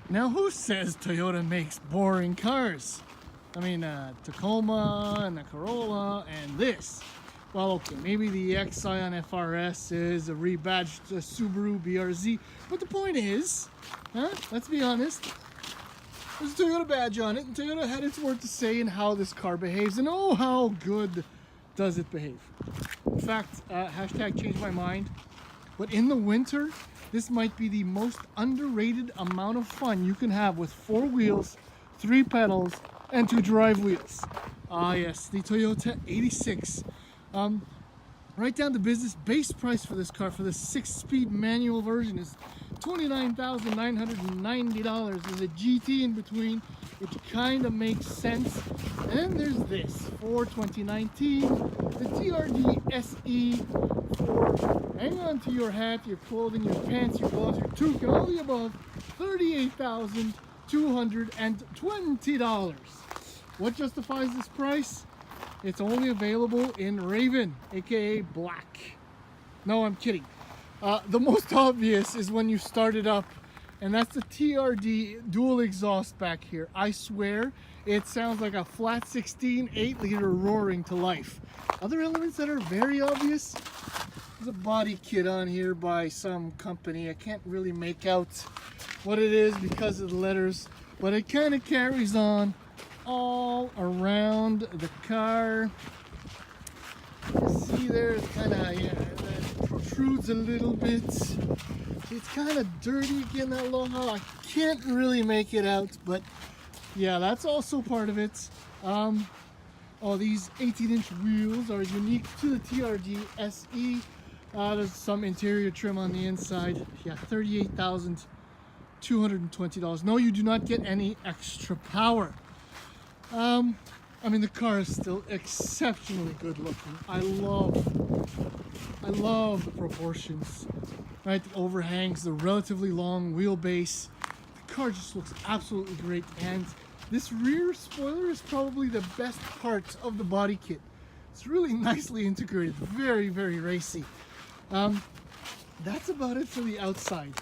Now, who says Toyota makes boring cars? I mean, Tacoma and the Corolla and this. Well, okay, maybe the X-Scion FRS is a rebadged Subaru BRZ, but the point is, let's be honest, there's a Toyota badge on it, and Toyota had its word to say in how this car behaves, and oh, how good does it behave. In fact, hashtag changed my mind, but in the winter, this might be the most underrated amount of fun you can have with 4 wheels, 3 pedals, and 2 drive wheels. Ah yes, the Toyota 86. Right down to business, base price for this car for the 6-speed manual version is $29,990. There's a GT in between, which kind of makes sense. And then there's this for 2019, the TRD SE for, hang on to your hat, your clothing, your pants, your gloves, your toque, and all the above, $38,220. What justifies this price? It's only available in Raven, aka black. No, I'm kidding. The most obvious is when you start it up, and that's the TRD dual exhaust back here. I swear, it sounds like a flat 16 8-liter roaring to life. Other elements that are very obvious, there's a body kit on here by some company. I can't really make out what it is because of the letters, but it kind of carries on all around the car. You see there, it's kind of, that protrudes a little bit. It's kind of dirty again, that logo. I can't really make it out, but yeah, that's also part of it. All these 18-inch wheels are unique to the TRD SE. There's some interior trim on the inside. Yeah, $38,220. No, you do not get any extra power. I mean, the car is still exceptionally good looking. I love the proportions, right? The overhangs, the relatively long wheelbase. The car just looks absolutely great, and this rear spoiler is probably the best part of the body kit. It's really nicely integrated, very, very racy. That's about it for the outside.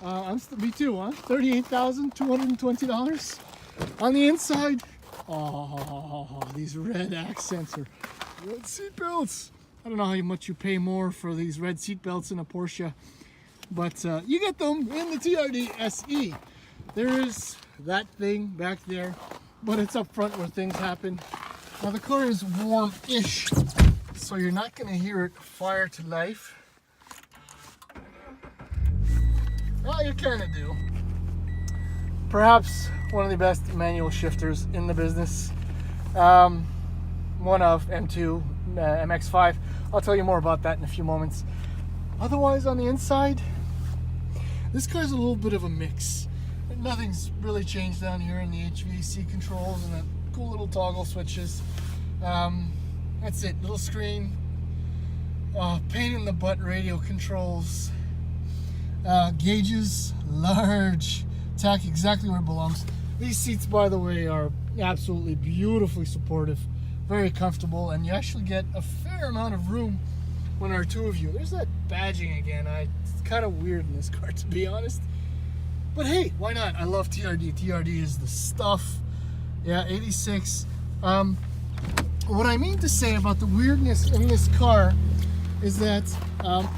Me too, huh? $38,220. On the inside, oh, these red accents are red seat belts. I don't know how much you pay more for these red seat belts in a Porsche, but you get them in the TRD SE. There is that thing back there, but it's up front where things happen. Now the car is warm-ish, so you're not going to hear it fire to life. Well, you kind of do. Perhaps one of the best manual shifters in the business. One of M2, MX-5. I'll tell you more about that in a few moments. Otherwise, on the inside, this car's a little bit of a mix. Nothing's really changed down here in the HVAC controls and the cool little toggle switches. That's it, little screen. Pain in the butt radio controls. Gauges, large. Tack exactly where it belongs. These seats, by the way, are absolutely beautifully supportive, very comfortable, and you actually get a fair amount of room when there are 2 of you. There's that badging again. It's kind of weird in this car, to be honest. But hey, why not? I love TRD. TRD is the stuff. Yeah, 86. What I mean to say about the weirdness in this car is that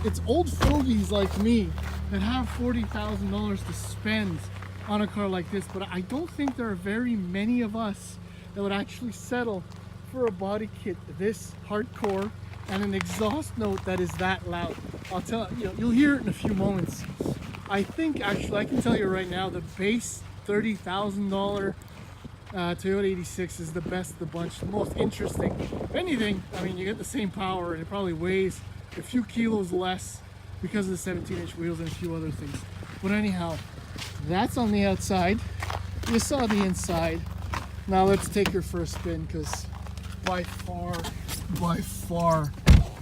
it's old fogies like me that have $40,000 to spend on a car like this, but I don't think there are very many of us that would actually settle for a body kit this hardcore and an exhaust note that is that loud. I'll tell you, you'll hear it in a few moments. I think actually, I can tell you right now, the base $30,000 Toyota 86 is the best of the bunch, the most interesting. If anything, I mean, you get the same power and it probably weighs a few kilos less because of the 17-inch wheels and a few other things. But anyhow, that's on the outside. You saw the inside. Now let's take her for a spin, because by far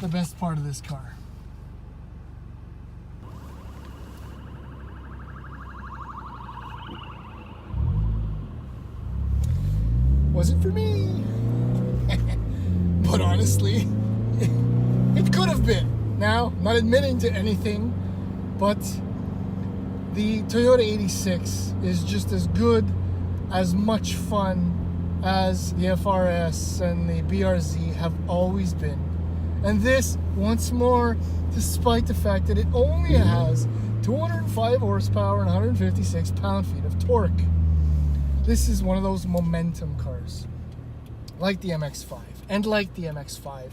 the best part of this car. Wasn't for me. But honestly, it could have been. Now, I'm not admitting to anything, but The Toyota 86 is just as good, as much fun as the FRS and the BRZ have always been. And this, once more, despite the fact that it only has 205 horsepower and 156 pound-feet of torque. This is one of those momentum cars, like the MX-5 and like the MX-5.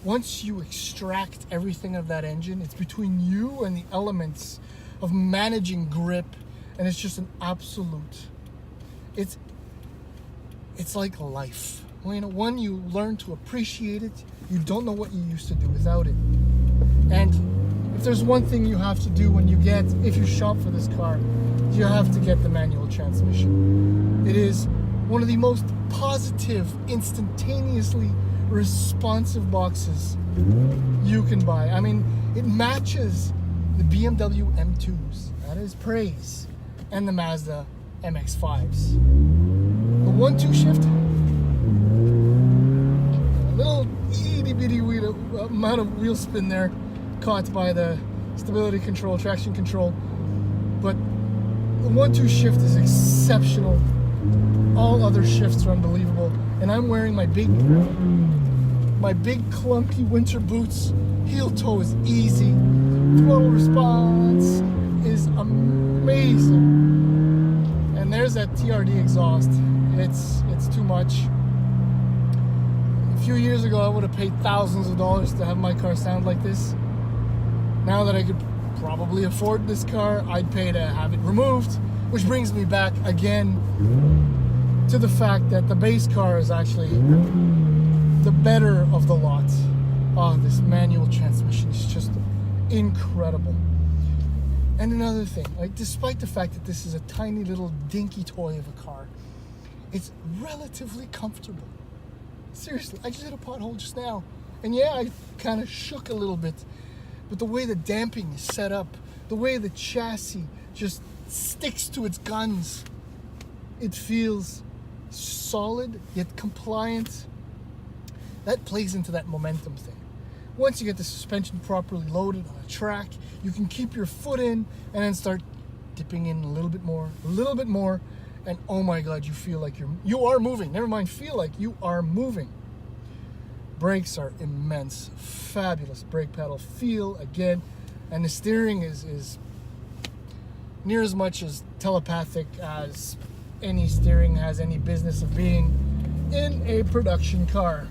Once you extract everything of that engine, it's between you and the elements of managing grip, and it's just an absolute, it's like life. When you learn to appreciate it, you don't know what you used to do without it. And if there's one thing you have to do if you shop for this car, you have to get the manual transmission. It is one of the most positive, instantaneously responsive boxes you can buy. I mean, it matches the BMW M2s, that is praise, and the Mazda MX-5s. The 1-2 shift, a little itty-bitty amount of wheel spin there, caught by the stability control, traction control, but the 1-2 shift is exceptional. All other shifts are unbelievable, and I'm wearing my big clunky winter boots. Heel toe is easy. Throttle response is amazing. And there's that TRD exhaust. It's too much. A few years ago, I would have paid thousands of dollars to have my car sound like this. Now that I could probably afford this car, I'd pay to have it removed, which brings me back again to the fact that the base car is actually the better of the lot. Oh, this manual transmission is just incredible. And another thing, like, despite the fact that this is a tiny little dinky toy of a car, it's relatively comfortable. Seriously, I just hit a pothole just now, and yeah, I kind of shook a little bit, but the way the damping is set up, the way the chassis just sticks to its guns, it feels solid yet compliant. That plays into that momentum thing. Once you get the suspension properly loaded on a track, you can keep your foot in and then start dipping in a little bit more, and oh my God, you feel like you are moving. Never mind, feel like you are moving. Brakes are immense, fabulous brake pedal feel again, and the steering is near as much as telepathic as any steering has any business of being in a production car.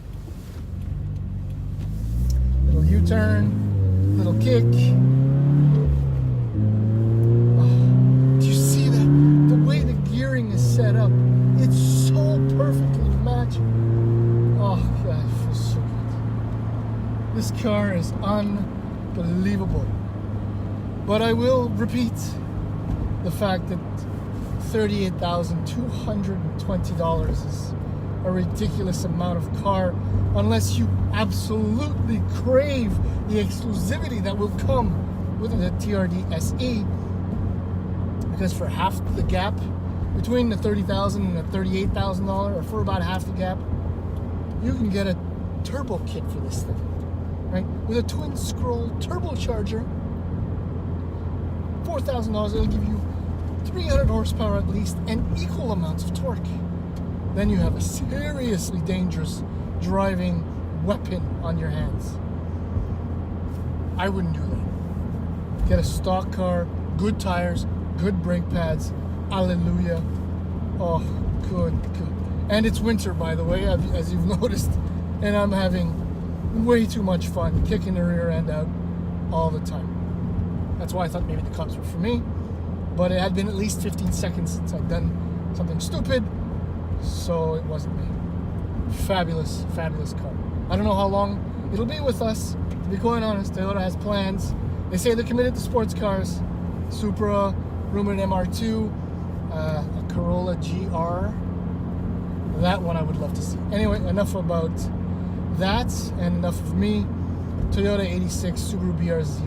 Little U-turn, little kick. Oh, do you see that? The way the gearing is set up, it's so perfectly matched. Oh God, it feels so good. This car is unbelievable. But I will repeat the fact that $38,220 is a ridiculous amount of car unless you absolutely crave the exclusivity that will come with the TRD SE, because for half the gap between the $30,000 and the $38,000, or for about half the gap, you can get a turbo kit for this thing, right? With a twin scroll turbocharger, $4,000, it'll give you 300 horsepower at least and equal amounts of torque. Then you have a seriously dangerous driving weapon on your hands. I wouldn't do that. Get a stock car, good tires, good brake pads. Hallelujah. Oh, good. And it's winter, by the way, as you've noticed, and I'm having way too much fun kicking the rear end out all the time. That's why I thought maybe the cups were for me, but it had been at least 15 seconds since I'd done something stupid, so it wasn't me. Fabulous, fabulous car. I don't know how long it'll be with us. To be quite honest, Toyota has plans. They say they're committed to sports cars. Supra, rumored MR2, a Corolla GR. That one I would love to see. Anyway, enough about that and enough of me. Toyota 86 Subaru BRZ.